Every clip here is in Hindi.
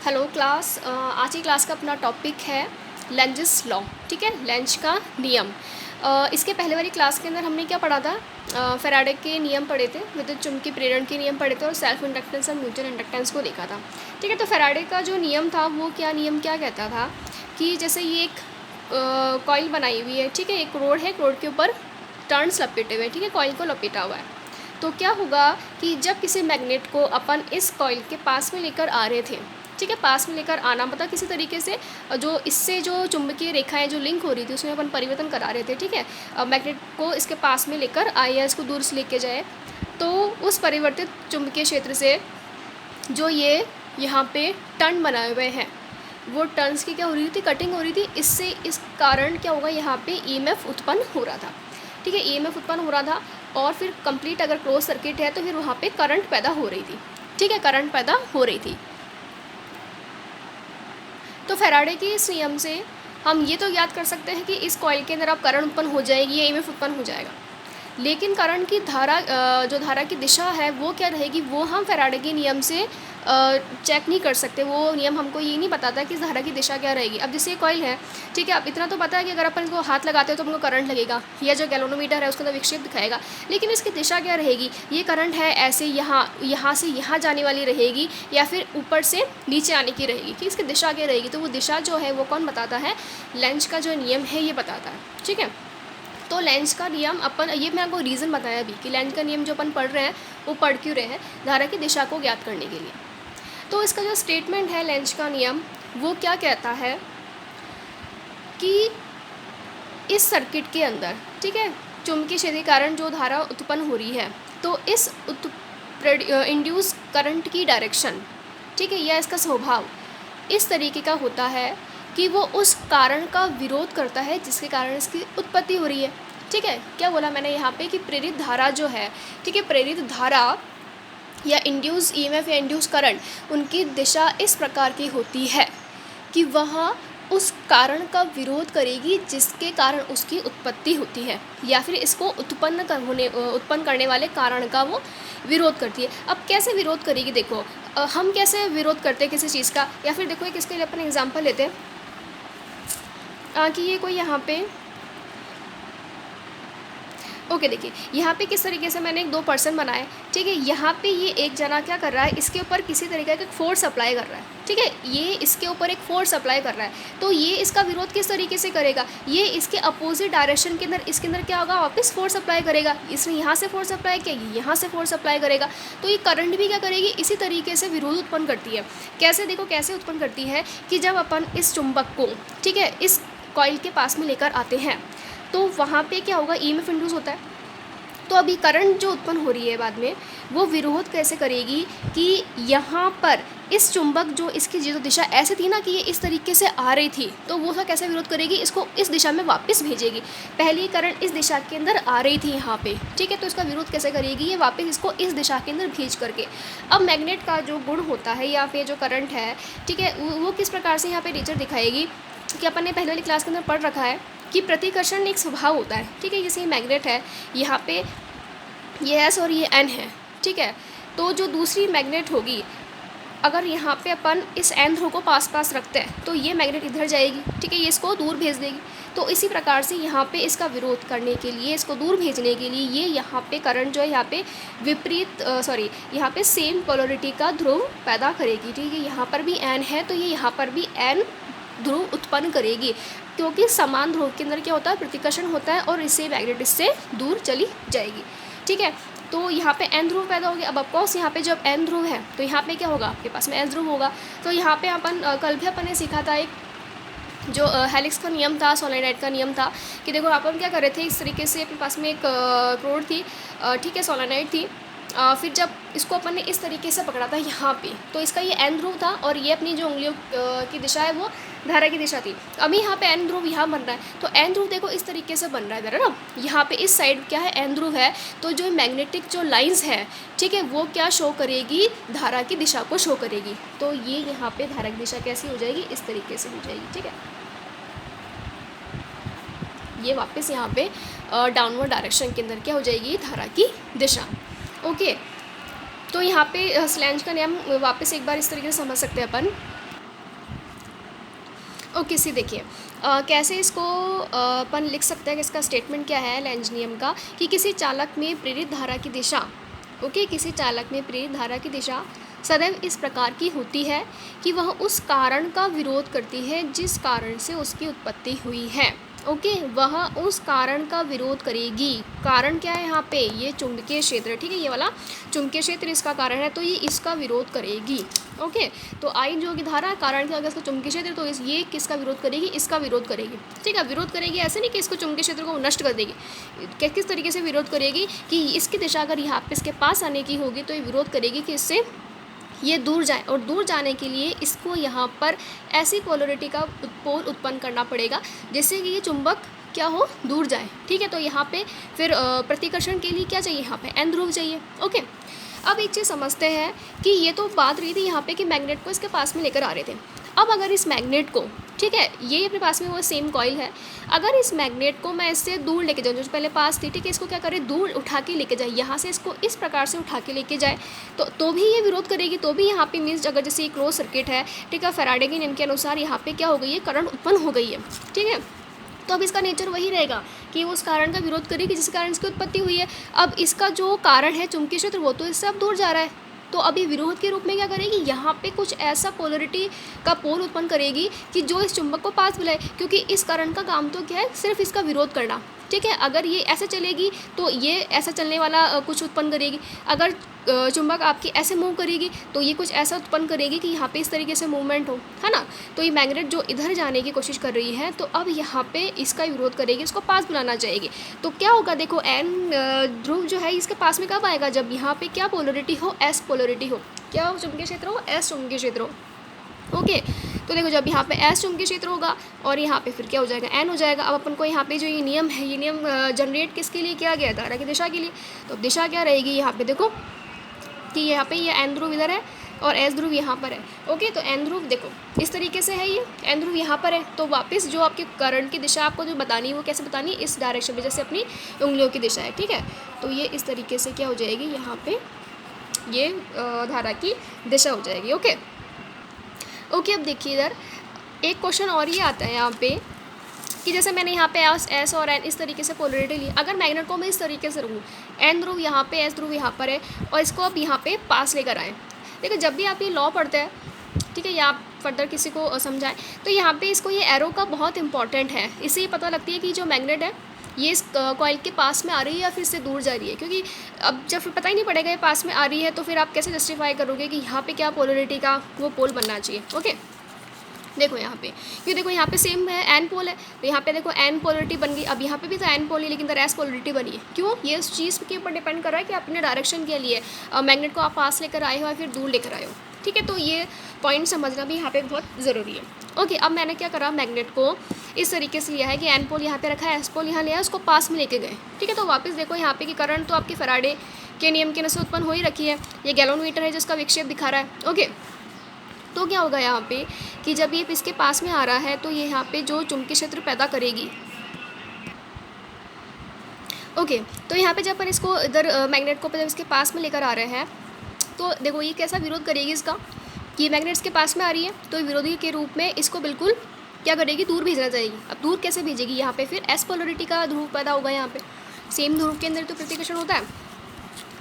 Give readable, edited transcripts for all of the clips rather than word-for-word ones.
हेलो क्लास, आज की क्लास का अपना टॉपिक है लेंजस लॉ। ठीक है, लेंज का नियम। इसके पहले वाली क्लास के अंदर हमने क्या पढ़ा था? फैराडे के नियम पढ़े थे, विद्युत चुम्बकीय प्रेरण के नियम पढ़े थे और सेल्फ इंडक्टेंस और म्यूचुअल इंडक्टेंस को देखा था। ठीक है, तो फैराडे का जो नियम था वो नियम क्या कहता था कि जैसे ये एक कॉइल बनाई हुई है, ठीक है, एक रोड है, रोड के ऊपर टर्न्स लपेटे हुए हैं, ठीक है, कॉइल को लपेटा हुआ है। तो क्या होगा कि जब किसी मैग्नेट को अपन इस कॉइल के पास में लेकर आ रहे थे, ठीक है, पास में लेकर आना मतलब किसी तरीके से जो इससे जो चुंबकीय रेखाएं जो लिंक हो रही थी उसमें अपन परिवर्तन करा रहे थे। ठीक है, मैग्नेट को इसके पास में लेकर आए या इसको दूर से लेके जाए, तो उस परिवर्तित चुंबकीय क्षेत्र से जो ये यहाँ पे टर्न बनाए हुए हैं, वो टर्न्स की क्या हो रही थी, कटिंग हो रही थी। इससे इस कारण क्या होगा, यहाँ पे ईएमएफ उत्पन्न हो रहा था। ठीक है, ईएमएफ उत्पन्न हो रहा था और फिर कंप्लीट अगर क्लोज सर्किट है तो फिर वहाँ पे करंट पैदा हो रही थी। ठीक है, करंट पैदा हो रही थी। तो फैराडे के इस नियम से हम ये तो याद कर सकते हैं कि इस कॉइल के अंदर अब करंट उत्पन्न हो जाएगी या ईएमएफ उत्पन्न हो जाएगा, लेकिन करंट की धारा जो धारा की दिशा है वो क्या रहेगी, वो हम फैराडे के नियम से चेक नहीं कर सकते। वो नियम हमको ये नहीं बताता कि इस धारा की दिशा क्या रहेगी। अब जैसे कॉइल है, ठीक है, अब इतना तो पता है कि अगर अपन इसको हाथ लगाते हो तो हमको करंट लगेगा, या जो गैल्वेनोमीटर है उसके अंदर विक्षेप दिखाएगा, लेकिन इसकी दिशा क्या रहेगी, ये करंट है ऐसे यहाँ से यहाँ जाने वाली रहेगी या फिर ऊपर से नीचे आने की रहेगी, कि इसकी दिशा क्या रहेगी। तो वो दिशा जो है वो कौन बताता है, लेंज का जो नियम है ये बताता है। ठीक है, तो लेंज का नियम अपन, ये मैं आपको रीज़न बताया अभी कि लेंज का नियम जो अपन पढ़ रहे हैं वो पढ़ क्यों रहे हैं, धारा की दिशा को ज्ञात करने के लिए। तो इसका जो स्टेटमेंट है लेंज का नियम, वो क्या कहता है कि इस सर्किट के अंदर, ठीक है, चुंबकीय क्षेत्र के कारण जो धारा उत्पन्न हो रही है, तो इस इंड्यूस करंट की डायरेक्शन, ठीक है, या इसका स्वभाव इस तरीके का होता है कि वो उस कारण का विरोध करता है जिसके कारण इसकी उत्पत्ति हो रही है। ठीक है, क्या बोला मैंने यहाँ पे कि प्रेरित धारा जो है, ठीक है, प्रेरित धारा या इंड्यूस ईएमएफ या इंड्यूस करंट, उनकी दिशा इस प्रकार की होती है कि वह उस कारण का विरोध करेगी जिसके कारण उसकी उत्पत्ति होती है, या फिर इसको उत्पन्न करने वाले कारण का वो विरोध करती है। अब कैसे विरोध करेगी, देखो हम कैसे विरोध करते हैं किसी चीज़ का, या फिर देखो एक इसके लिए अपन एग्जांपल लेते हैं कि ये कोई यहाँ पे ओके, देखिए यहाँ पे किस तरीके से मैंने एक दो पर्सन बनाए। ठीक है, यहाँ पे ये एक जना क्या कर रहा है, इसके ऊपर किसी तरीके का फोर्स अप्लाई कर रहा है। ठीक है, ये इसके ऊपर एक फोर्स अप्लाई कर रहा है, तो ये इसका विरोध किस तरीके से करेगा, ये इसके अपोजिट डायरेक्शन के अंदर, इसके अंदर क्या होगा, वापस फोर्स अप्लाई करेगा। इसने यहाँ से फोर्स अप्लाई किया, यहाँ से फोर्स अप्लाई करेगा, तो ये करंट भी क्या करेगी, इसी तरीके से विरोध उत्पन्न करती है। कैसे, देखो कैसे उत्पन्न करती है कि जब अपन इस चुंबक को, ठीक है, इस कॉइल के पास में लेकर आते हैं तो वहाँ पे क्या होगा, ईएमएफ इंड्यूस होता है। तो अभी करंट जो उत्पन्न हो रही है बाद में, वो विरोध कैसे करेगी कि यहाँ पर इस चुंबक जो इसकी जो दिशा ऐसे थी ना कि ये इस तरीके से आ रही थी, तो वो सा कैसे विरोध करेगी, इसको इस दिशा में वापस भेजेगी। पहली करंट इस दिशा के अंदर आ रही थी यहाँ पे, ठीक है, तो इसका विरोध कैसे करेगी, ये वापस इसको इस दिशा के अंदर भेज करके। अब मैग्नेट का जो गुण होता है या फिर जो करंट है, ठीक है, वो किस प्रकार से यहाँ पे नेचर दिखाएगी कि अपन ने पहले वाली क्लास के अंदर पढ़ रखा है कि प्रतिकर्षण एक स्वभाव होता है। ठीक है, जैसे ये मैग्नेट है, यहाँ पे ये एस और ये एन है, ठीक है, तो जो दूसरी मैग्नेट होगी, अगर यहाँ पे अपन इस एन ध्रुव को पास रखते हैं तो ये मैग्नेट इधर जाएगी, ठीक है, ये इसको दूर भेज देगी। तो इसी प्रकार से यहाँ पे इसका विरोध करने के लिए, इसको दूर भेजने के लिए, ये यहाँ पे करंट जो है यहाँ पे विपरीत यहाँ पे सेम पोलरिटी का ध्रुव पैदा करेगी। ठीक है, यहाँ पर भी एन है तो ये यहाँ पर भी एन ध्रुव उत्पन्न करेगी, क्योंकि समान ध्रुव के अंदर क्या होता है, प्रतिकर्षण होता है और इससे मैग्नेट इससे दूर चली जाएगी। ठीक है, तो यहाँ पे एन ध्रुव पैदा हो गया। अब ऑफकोर्स यहाँ पे जब एन ध्रुव है तो यहाँ पे क्या होगा, आपके पास में एस ध्रुव होगा। तो यहाँ पे अपन कल भी अपन ने सीखा था एक जो हेलिक्स का नियम था, सोलेनॉइड का नियम था, कि देखो अपन क्या कर रहे थे, इस तरीके से अपने पास में एक रोड थी, ठीक है, सोलेनॉइड थी, फिर जब इसको अपन ने इस तरीके से पकड़ा था यहाँ पे, तो इसका ये एन ध्रुव था और ये अपनी जो उंगलियों की दिशा है वो धारा की दिशा थी। अभी यहाँ पे एन ध्रुव यहाँ बन रहा है, तो एन ध्रुव देखो इस तरीके से बन रहा है इधर ना, यहाँ पे इस साइड क्या है, एन ध्रुव है, तो जो मैग्नेटिक जो लाइंस है, ठीक है, वो क्या शो करेगी, धारा की दिशा को शो करेगी। तो ये यहाँ पे धारा की दिशा कैसी हो जाएगी, इस तरीके से हो जाएगी। ठीक है, ये वापस यहाँ पे डाउनवर्ड डायरेक्शन के अंदर क्या हो जाएगी, धारा की दिशा। ओके, तो यहाँ पे लेंज का नियम वापस एक बार इस तरीके से समझ सकते हैं अपन ओके सी देखिए कैसे इसको अपन लिख सकते हैं कि इसका स्टेटमेंट क्या है लेंज नियम का, कि किसी चालक में प्रेरित धारा की दिशा, ओके, किसी चालक में प्रेरित धारा की दिशा सदैव इस प्रकार की होती है कि वह उस कारण का विरोध करती है जिस कारण से उसकी उत्पत्ति हुई है। ओके, वह उस कारण का विरोध करेगी। कारण क्या है यहाँ पे, ये चुंबकीय क्षेत्र, ठीक है, ये वाला चुंबकीय क्षेत्र इसका कारण है, तो ये इसका विरोध करेगी। ओके, तो आई जो की धारा कारण क्या होगा, इसका चुंबकीय क्षेत्र, तो ये किसका विरोध करेगी, इसका विरोध करेगी। ठीक है, विरोध करेगी ऐसे नहीं कि इसको चुंबकीय क्षेत्र को नष्ट कर देगी, किस तरीके से विरोध करेगी कि इसकी दिशा अगर यहाँ पे इसके पास आने की होगी तो ये विरोध करेगी कि इससे ये दूर जाए, और दूर जाने के लिए इसको यहाँ पर ऐसी पोलरिटी का पोल उत्पन्न करना पड़ेगा जिससे कि ये चुंबक क्या हो, दूर जाए। ठीक है, तो यहाँ पे फिर प्रतिकर्षण के लिए क्या चाहिए, यहाँ पे एन ध्रुव चाहिए। ओके, अब एक चीज़ समझते हैं कि ये तो बात रही थी यहाँ पे कि मैग्नेट को इसके पास में लेकर आ रहे थे। अब अगर इस मैग्नेट को, ठीक है, ये अपने पास में वो सेम कॉइल है, अगर इस मैग्नेट को मैं इससे दूर लेके जाऊँ, जो पहले पास थी, ठीक है, इसको क्या करे, दूर उठा के लेके जाए, यहाँ से इसको इस प्रकार से उठा के लेके जाए, तो भी ये विरोध करेगी, तो भी यहाँ पे मीन्स अगर जैसे क्लोज सर्किट है, ठीक है, फैराडे के नियम के अनुसार यहाँ पे क्या हो गई है, करंट उत्पन्न हो गई है। ठीक है, तो अब इसका नेचर वही रहेगा कि वो उस कारण का विरोध करेगी जिस कारण इसकी उत्पत्ति हुई है। अब इसका जो कारण है चुंबकीय क्षेत्र, वो तो इससे अब दूर जा रहा है, तो अभी विरोध के रूप में क्या करेगी, यहाँ पे कुछ ऐसा पोलरिटी का पोल उत्पन्न करेगी कि जो इस चुंबक को पास बुलाए, क्योंकि इस करंट का काम तो क्या है, सिर्फ इसका विरोध करना। ठीक है, अगर ये ऐसे चलेगी तो ये ऐसा चलने वाला कुछ उत्पन्न करेगी, अगर चुंबक आपकी ऐसे मूव करेगी तो ये कुछ ऐसा उत्पन्न करेगी कि यहाँ पे इस तरीके से मूवमेंट हो, है ना। तो ये मैग्नेट जो इधर जाने की कोशिश कर रही है, तो अब यहाँ पे इसका विरोध करेगी, इसको पास बुलाना चाहेगी, तो क्या होगा, देखो एन ध्रुव जो है इसके पास में कब आएगा, जब यहाँ पे क्या पोलरिटी हो, एस पोलरिटी हो, क्या हो, चुंबकीय क्षेत्र हो, एस चुंबकीय क्षेत्र हो। ओके, तो देखो जब यहाँ पे एस चुंबकीय क्षेत्र होगा और यहाँ पे फिर क्या हो जाएगा, एन हो जाएगा। अब अपन को यहाँ पे जो ये नियम है, ये नियम जनरेट किसके लिए किया गया, धारा की दिशा के लिए। तो अब दिशा क्या रहेगी, यहाँ पे देखो कि यहाँ पे ये एन ध्रुव इधर है और एस ध्रुव यहाँ पर है। ओके, तो एन ध्रुव देखो इस तरीके से है, ये एन ध्रुव यहाँ पर है, तो वापस जो आपके करंट की दिशा आपको जो बतानी है वो कैसे बतानी है, इस डायरेक्शन में, जैसे अपनी उंगलियों की दिशा है। ठीक है, तो ये इस तरीके से क्या हो जाएगी, यहाँ पे ये धारा की दिशा हो जाएगी। ओके ओके, अब देखिए इधर एक क्वेश्चन और ये आता है यहाँ पे कि जैसे मैंने यहाँ पे एस और एन इस तरीके से पोलरिटी ली, अगर मैग्नेट को मैं इस तरीके से रखूँ, एन ध्रुव यहाँ पे, एस ध्रुव यहाँ पर है, और इसको अब यहाँ पे पास लेकर आएँ। देखो जब भी आप ये लॉ पढ़ते हैं, ठीक है, या आप फर्दर किसी को समझाएं, तो यहाँ पे इसको ये एरो का बहुत इंपॉर्टेंट है, इससे ये पता लगती है कि जो मैग्नेट है ये इस कॉइल के पास में आ रही है या फिर इससे दूर जा रही है, क्योंकि अब जब फिर पता ही नहीं पड़ेगा ये पास में आ रही है, तो फिर आप कैसे जस्टिफाई करोगे कि यहाँ पे क्या पोलरिटी का वो पोल बनना चाहिए। ओके, देखो यहाँ पे, क्योंकि देखो यहाँ पे सेम है, एन पोल है, तो यहाँ पे देखो एन पोलरिटी बन गई। अब यहाँ पे भी तो एन पोल है, लेकिन इधर एस पोलरिटी बनी है, क्यों, ये उस चीज़ के ऊपर डिपेंड कर रहा है कि अपने डायरेक्शन के लिए मैग्नेट को आप पास लेकर आए हो या फिर दूर लेकर आए हो। ठीक है, तो ये पॉइंट समझना भी यहाँ पे बहुत ज़रूरी है। ओके, अब मैंने क्या करा, मैग्नेट को इस तरीके से लिया है कि एन पोल यहाँ पे रखा है, एस पोल यहाँ लिया है, उसको पास में लेके गए। ठीक है, तो वापस देखो यहाँ पे कि करंट तो आपकी फैराडे के नियम के अनुसार उत्पन्न हो ही रखी है, ये गैलोमीटर है जिसका विक्षेप दिखा रहा है। ओके, तो क्या होगा यहाँ पे कि जब ये इसके पास में आ रहा है तो ये यहाँ पे जो चुंबकीय क्षेत्र पैदा करेगी। ओके, तो यहाँ पे जब अपन इसको इधर मैग्नेट को जब इसके पास में लेकर आ रहे हैं, तो देखो ये कैसा विरोध करेगी इसका, कि मैग्नेट इसके पास में आ रही है, तो विरोधी के रूप में इसको बिल्कुल क्या करेगी, दूर भेजना चाहेगी। अब दूर कैसे भेजेगी, यहाँ पे फिर एस पोलरिटी का ध्रुव पैदा होगा, यहाँ पे सेम ध्रुव के अंदर तो प्रतिकर्षण होता है,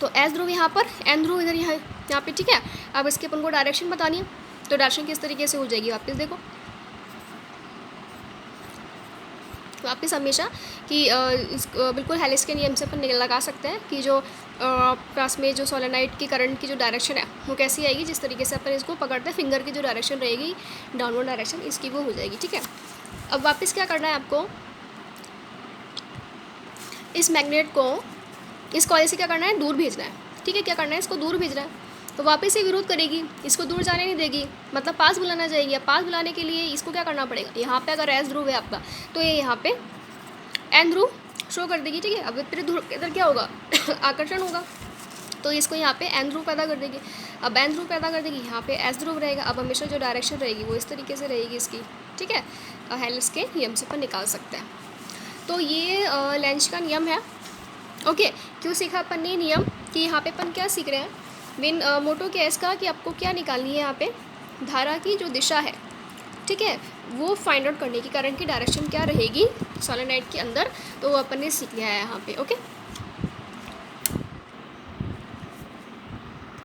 तो एस ध्रुव यहाँ पर, एन ध्रुव इधर यहाँ पे। ठीक है, अब इसके अपन को डायरेक्शन बतानी है, तो डायरेक्शन किस तरीके से हो जाएगी, वापस देखो, वापस हमेशा कि इस बिल्कुल हेलिक्स के नियम से अपन लगा सकते हैं कि जो पास में जो सोलेनाइड की करंट की जो डायरेक्शन है वो कैसी आएगी, जिस तरीके से अपन इसको पकड़ते हैं, फिंगर की जो डायरेक्शन रहेगी डाउनवर्ड डायरेक्शन इसकी वो हो जाएगी। ठीक है, अब वापस क्या करना है आपको, इस मैग्नेट को इस कॉइल से क्या करना है, दूर भेजना है। ठीक है, क्या करना है, इसको दूर भेजना है, तो वापस ये विरोध करेगी, इसको दूर जाने नहीं देगी, मतलब पास बुलाना चाहिए। अब पास बुलाने के लिए इसको क्या करना पड़ेगा, यहाँ पे अगर एस ध्रुव है आपका, तो ये यहाँ पे एन ध्रुव शो कर देगी। ठीक है, अब विपरीत ध्रुव इधर क्या होगा आकर्षण होगा, तो इसको यहाँ पे एन ध्रुव पैदा कर देगी। अब एन ध्रुव पैदा कर देगी, यहाँ पे एस ध्रुव रहेगा। अब हमेशा जो डायरेक्शन रहेगी वो इस तरीके से रहेगी इसकी। ठीक है, हेलिक्स के नियम से अपन निकाल सकते हैं। तो ये लेंज का नियम है। ओके, क्यों सीखा अपन ने नियम, कि यहाँ पे अपन क्या सीख रहे हैं, मेन मोटो क्या है इसका, कि आपको क्या निकालनी है, यहाँ पे धारा की जो दिशा है, ठीक है, वो फाइंड आउट करने की करंट की डायरेक्शन क्या रहेगी सोलेनोइड के अंदर, तो वो अपन ने सीख लिया है यहाँ पे। ओके।